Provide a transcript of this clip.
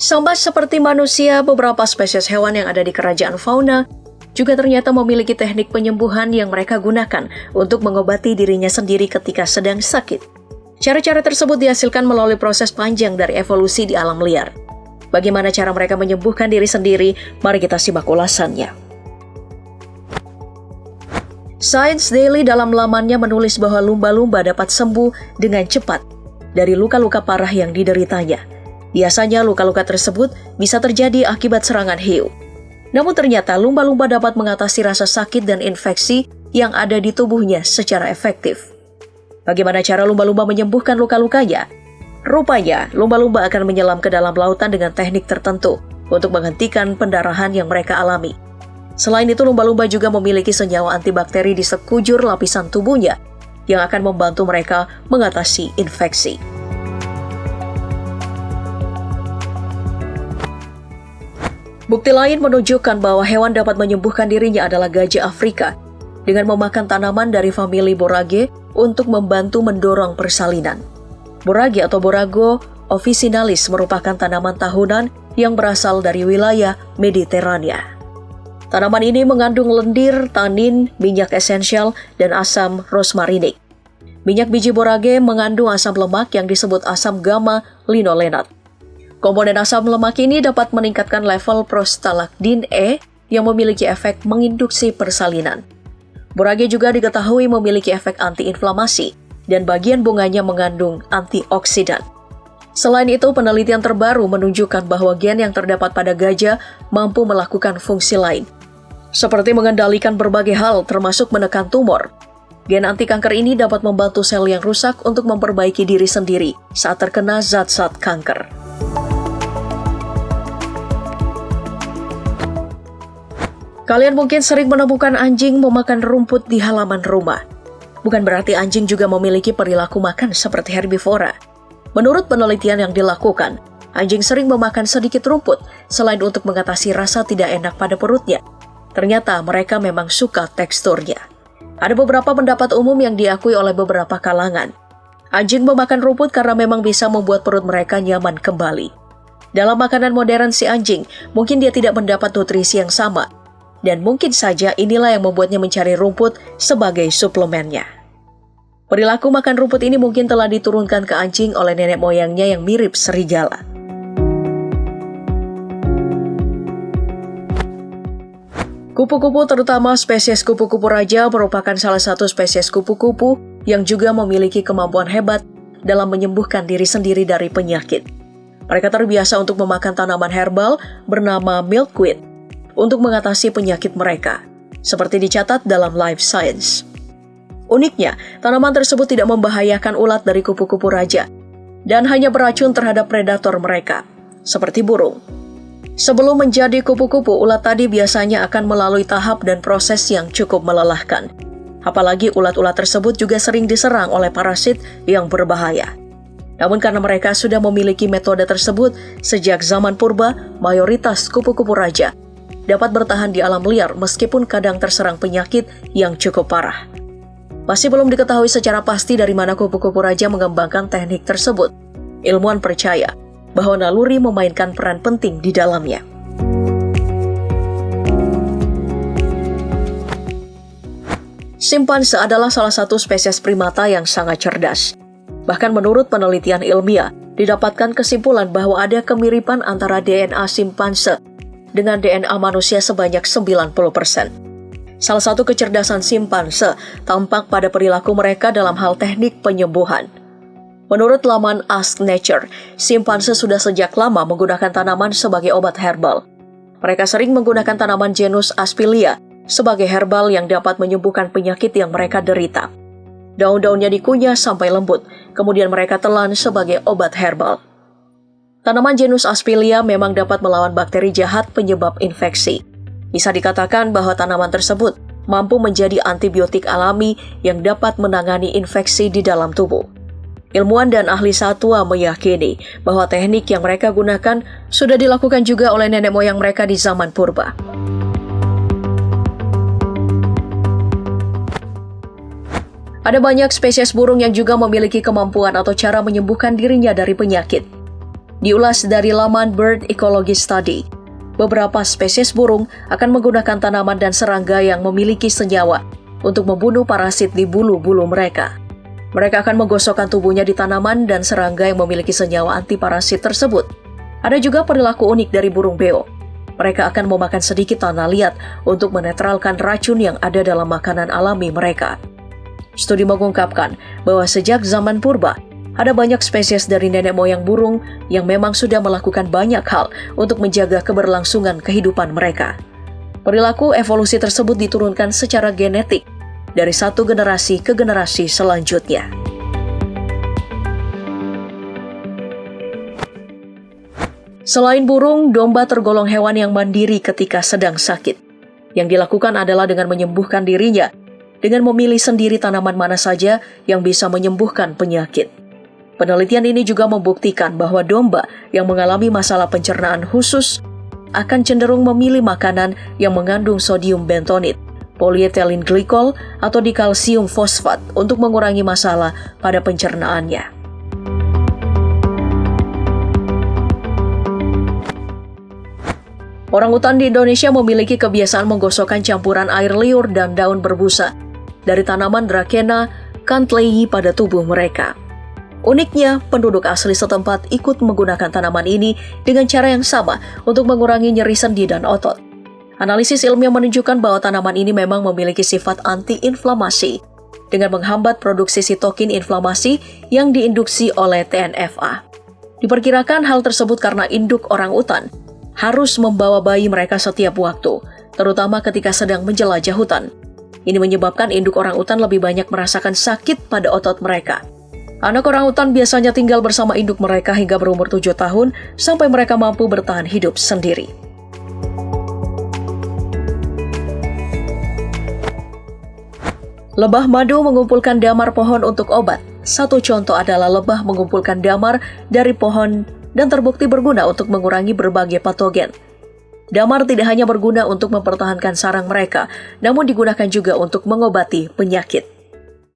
Sama seperti manusia, beberapa spesies hewan yang ada di kerajaan fauna juga ternyata memiliki teknik penyembuhan yang mereka gunakan untuk mengobati dirinya sendiri ketika sedang sakit. Cara-cara tersebut dihasilkan melalui proses panjang dari evolusi di alam liar. Bagaimana cara mereka menyembuhkan diri sendiri? Mari kita simak ulasannya. Science Daily dalam lamannya menulis bahwa lumba-lumba dapat sembuh dengan cepat dari luka-luka parah yang dideritanya. Biasanya luka-luka tersebut bisa terjadi akibat serangan hiu. Namun ternyata lumba-lumba dapat mengatasi rasa sakit dan infeksi yang ada di tubuhnya secara efektif. Bagaimana cara lumba-lumba menyembuhkan luka-lukanya? Rupanya, lumba-lumba akan menyelam ke dalam lautan dengan teknik tertentu untuk menghentikan pendarahan yang mereka alami. Selain itu, lumba-lumba juga memiliki senyawa antibakteri di sekujur lapisan tubuhnya yang akan membantu mereka mengatasi infeksi. Bukti lain menunjukkan bahwa hewan dapat menyembuhkan dirinya adalah gajah Afrika dengan memakan tanaman dari famili Borage untuk membantu mendorong persalinan. Borage atau Borago officinalis merupakan tanaman tahunan yang berasal dari wilayah Mediterania. Tanaman ini mengandung lendir, tanin, minyak esensial, dan asam rosmarinik. Minyak biji borage mengandung asam lemak yang disebut asam gamma-linolenat. Komponen asam lemak ini dapat meningkatkan level prostalagdin E yang memiliki efek menginduksi persalinan. Borage juga diketahui memiliki efek antiinflamasi dan bagian bunganya mengandung antioksidan. Selain itu, penelitian terbaru menunjukkan bahwa gen yang terdapat pada gajah mampu melakukan fungsi lain, seperti mengendalikan berbagai hal termasuk menekan tumor. Gen anti kanker ini dapat membantu sel yang rusak untuk memperbaiki diri sendiri saat terkena zat-zat kanker. Kalian mungkin sering menemukan anjing memakan rumput di halaman rumah. Bukan berarti anjing juga memiliki perilaku makan seperti herbivora. Menurut penelitian yang dilakukan, anjing sering memakan sedikit rumput selain untuk mengatasi rasa tidak enak pada perutnya. Ternyata mereka memang suka teksturnya. Ada beberapa pendapat umum yang diakui oleh beberapa kalangan. Anjing memakan rumput karena memang bisa membuat perut mereka nyaman kembali. Dalam makanan modern si anjing, mungkin dia tidak mendapat nutrisi yang sama. Dan mungkin saja inilah yang membuatnya mencari rumput sebagai suplemennya. Perilaku makan rumput ini mungkin telah diturunkan ke anjing oleh nenek moyangnya yang mirip serigala. Kupu-kupu, terutama spesies kupu-kupu raja, merupakan salah satu spesies kupu-kupu yang juga memiliki kemampuan hebat dalam menyembuhkan diri sendiri dari penyakit. Mereka terbiasa untuk memakan tanaman herbal bernama milkweed untuk mengatasi penyakit mereka, seperti dicatat dalam Life Science. Uniknya, tanaman tersebut tidak membahayakan ulat dari kupu-kupu raja dan hanya beracun terhadap predator mereka, seperti burung. Sebelum menjadi kupu-kupu, ulat tadi biasanya akan melalui tahap dan proses yang cukup melelahkan. Apalagi ulat-ulat tersebut juga sering diserang oleh parasit yang berbahaya. Namun karena mereka sudah memiliki metode tersebut sejak zaman purba, mayoritas kupu-kupu raja dapat bertahan di alam liar meskipun kadang terserang penyakit yang cukup parah. Masih belum diketahui secara pasti dari mana kupu-kupu raja mengembangkan teknik tersebut. Ilmuwan percaya bahwa naluri memainkan peran penting di dalamnya. Simpanse adalah salah satu spesies primata yang sangat cerdas. Bahkan menurut penelitian ilmiah, didapatkan kesimpulan bahwa ada kemiripan antara DNA simpanse dengan DNA manusia sebanyak 90%. Salah satu kecerdasan simpanse tampak pada perilaku mereka dalam hal teknik penyembuhan. Menurut laman Ask Nature, simpanse sudah sejak lama menggunakan tanaman sebagai obat herbal. Mereka sering menggunakan tanaman genus Aspilia sebagai herbal yang dapat menyembuhkan penyakit yang mereka derita. Daun-daunnya dikunyah sampai lembut, kemudian mereka telan sebagai obat herbal. Tanaman genus Aspilia memang dapat melawan bakteri jahat penyebab infeksi. Bisa dikatakan bahwa tanaman tersebut mampu menjadi antibiotik alami yang dapat menangani infeksi di dalam tubuh. Ilmuwan dan ahli satwa meyakini bahwa teknik yang mereka gunakan sudah dilakukan juga oleh nenek moyang mereka di zaman purba. Ada banyak spesies burung yang juga memiliki kemampuan atau cara menyembuhkan dirinya dari penyakit. Diulas dari laman Bird Ecology Study, beberapa spesies burung akan menggunakan tanaman dan serangga yang memiliki senyawa untuk membunuh parasit di bulu-bulu mereka. Mereka akan menggosokkan tubuhnya di tanaman dan serangga yang memiliki senyawa antiparasit tersebut. Ada juga perilaku unik dari burung beo. Mereka akan memakan sedikit tanah liat untuk menetralkan racun yang ada dalam makanan alami mereka. Studi mengungkapkan bahwa sejak zaman purba, ada banyak spesies dari nenek moyang burung yang memang sudah melakukan banyak hal untuk menjaga keberlangsungan kehidupan mereka. Perilaku evolusi tersebut diturunkan secara genetik dari satu generasi ke generasi selanjutnya. Selain burung, domba tergolong hewan yang mandiri ketika sedang sakit. Yang dilakukan adalah dengan menyembuhkan dirinya, dengan memilih sendiri tanaman mana saja yang bisa menyembuhkan penyakit. Penelitian ini juga membuktikan bahwa domba yang mengalami masalah pencernaan khusus akan cenderung memilih makanan yang mengandung sodium bentonit, polyethylene glycol, atau dikalsium fosfat untuk mengurangi masalah pada pencernaannya. Orangutan di Indonesia memiliki kebiasaan menggosokkan campuran air liur dan daun berbusa dari tanaman Dracena cantleyi pada tubuh mereka. Uniknya, penduduk asli setempat ikut menggunakan tanaman ini dengan cara yang sama untuk mengurangi nyeri sendi dan otot. Analisis ilmiah menunjukkan bahwa tanaman ini memang memiliki sifat anti-inflamasi dengan menghambat produksi sitokin inflamasi yang diinduksi oleh TNF-A. Diperkirakan hal tersebut karena induk orangutan harus membawa bayi mereka setiap waktu, terutama ketika sedang menjelajah hutan. Ini menyebabkan induk orangutan lebih banyak merasakan sakit pada otot mereka. Anak orangutan biasanya tinggal bersama induk mereka hingga berumur 7 tahun sampai mereka mampu bertahan hidup sendiri. Lebah madu mengumpulkan damar pohon untuk obat. Satu contoh adalah lebah mengumpulkan damar dari pohon dan terbukti berguna untuk mengurangi berbagai patogen. Damar tidak hanya berguna untuk mempertahankan sarang mereka, namun digunakan juga untuk mengobati penyakit.